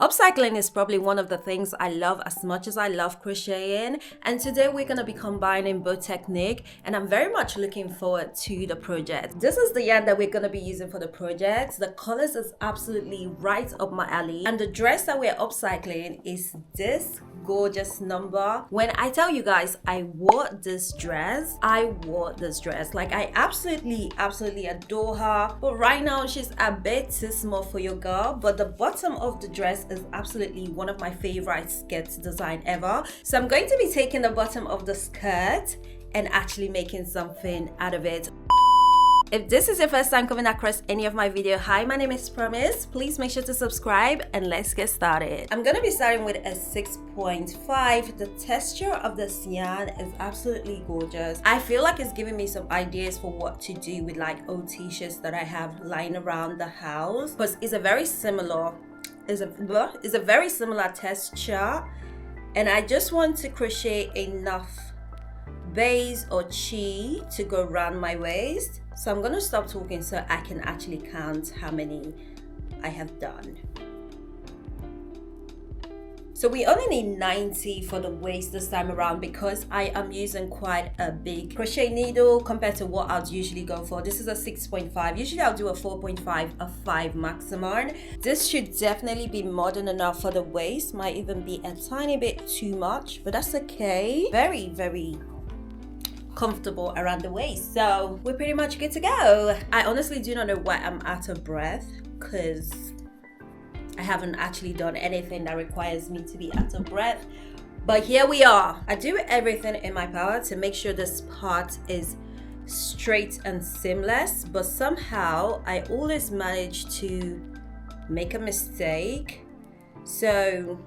Upcycling is probably one of the things I love as much as I love crocheting, and today we're going to be combining both technique, and I'm very much looking forward to the project. This is the yarn that we're going to be using for the project. The colors is absolutely right up my alley, and the dress that we're upcycling is this gorgeous number. When I tell you guys I wore this dress, like I absolutely adore her, but right now she's a bit too small for your girl. But the bottom of the dress is absolutely one of my favorite skirt design ever, so I'm going to be taking the bottom of the skirt and actually making something out of it. If this is your first time coming across any of my video, hi, my name is Promise. Please make sure to subscribe and let's get started. I'm gonna be starting with a 6.5. The texture of this yarn is absolutely gorgeous. I feel like it's giving me some ideas for what to do with like old t-shirts that I have lying around the house, because it's a very similar texture, and I just want to crochet enough base or chi to go around my waist. So I'm gonna stop talking so I can actually count how many I have done. So we only need 90 for the waist this time around because I am using quite a big crochet needle compared to what I'd usually go for. This is a 6.5. Usually I'll do a 4.5, a 5 maximum. This should definitely be more than enough for the waist. Might even be a tiny bit too much, but that's okay. Very comfortable around the waist, so we're pretty much good to go. I honestly do not know why I'm out of breath, because I haven't actually done anything that requires me to be out of breath, but here we are. I do everything in my power to make sure this part is straight and seamless, but somehow I always manage to make a mistake, so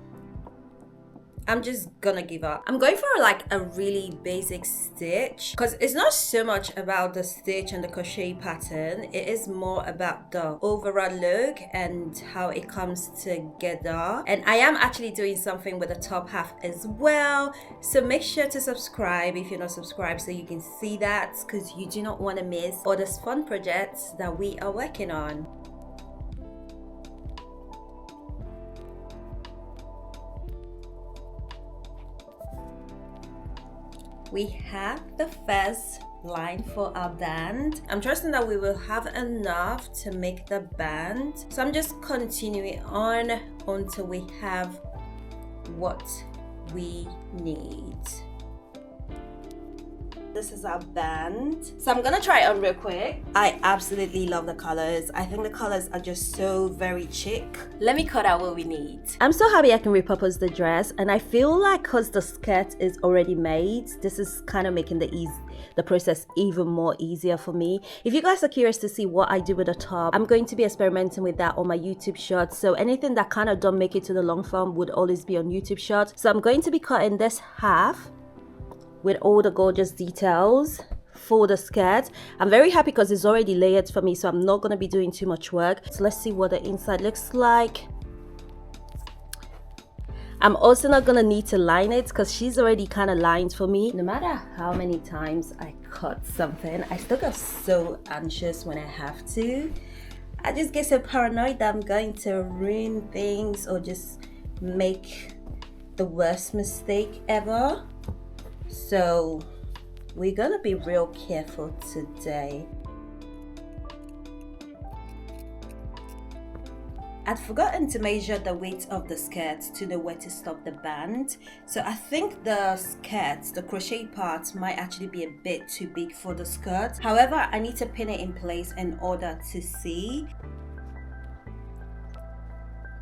I'm just gonna give up. I'm going for like a really basic stitch because it's not so much about the stitch and the crochet pattern. It is more about the overall look and how it comes together. And I am actually doing something with the top half as well. So make sure to subscribe if you're not subscribed so you can see that, because you do not want to miss all these fun projects that we are working on. We have the first line for our band. I'm trusting that we will have enough to make the band. So I'm just continuing on until we have what we need. This is our band. So I'm gonna try it on real quick. I absolutely love the colors. I think the colors are just so very chic. Let me cut out what we need. I'm so happy I can repurpose the dress, and I feel like because the skirt is already made, this is kind of making the process even more easier for me. If you guys are curious to see what I do with the top, I'm going to be experimenting with that on my YouTube shorts. So anything that kind of don't make it to the long form would always be on YouTube shorts. So I'm going to be cutting this half with all the gorgeous details for the skirt. I'm very happy because it's already layered for me, so I'm not going to be doing too much work. So let's see what the inside looks like. I'm also not going to need to line it because she's already kind of lined for me. No matter how many times I cut something, I still get so anxious when I have to. I just get so paranoid that I'm going to ruin things or just make the worst mistake ever. So we're gonna be real careful today. I'd forgotten to measure the weight of the skirt to know where to stop the band. So I think the skirt, the crochet part, might actually be a bit too big for the skirt. However, I need to pin it in place in order to see.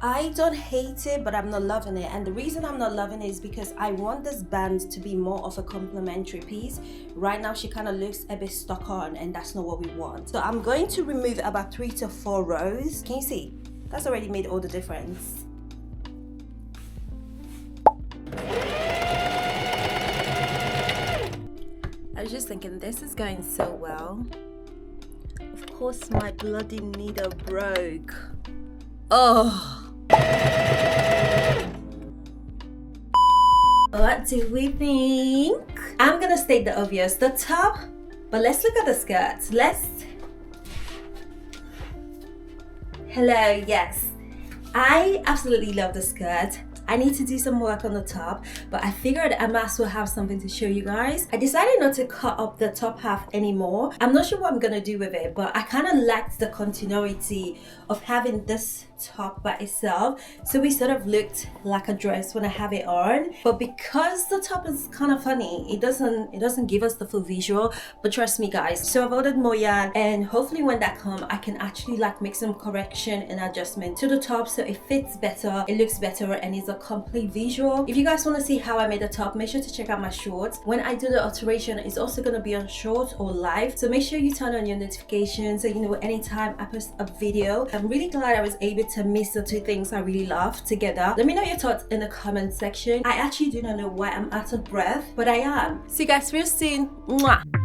I don't hate it, but I'm not loving it. And the reason I'm not loving it is because I want this band to be more of a complementary piece. Right now, she kind of looks a bit stuck on, and that's not what we want. So I'm going to remove about 3 to 4 rows. Can you see? That's already made all the difference. I was just thinking, this is going so well. Of course, my bloody needle broke. Oh. What do we think? I'm gonna state the obvious, the top, but let's look at the skirt. Hello, yes. I absolutely love the skirt. I need to do some work on the top, but I figured I might as well have something to show you guys. I decided not to cut up the top half anymore. I'm not sure what I'm gonna do with it, but I kind of liked the continuity of having this top by itself, so it sort of looked like a dress when I have it on. But because the top is kind of funny, it doesn't give us the full visual. But trust me guys, so I've ordered more yarn, and hopefully when that comes I can actually like make some correction and adjustment to the top so it fits better, it looks better, and it's a complete visual. If you guys want to see how I made the top, make sure to check out my shorts. When I do the alteration, it's also going to be on short or live, so make sure you turn on your notifications so you know anytime I post a video. I'm really glad I was able to mix the two things I really love together. Let me know your thoughts in the comment section. I actually do not know why I'm out of breath, but I am. See you guys real soon. Mwah.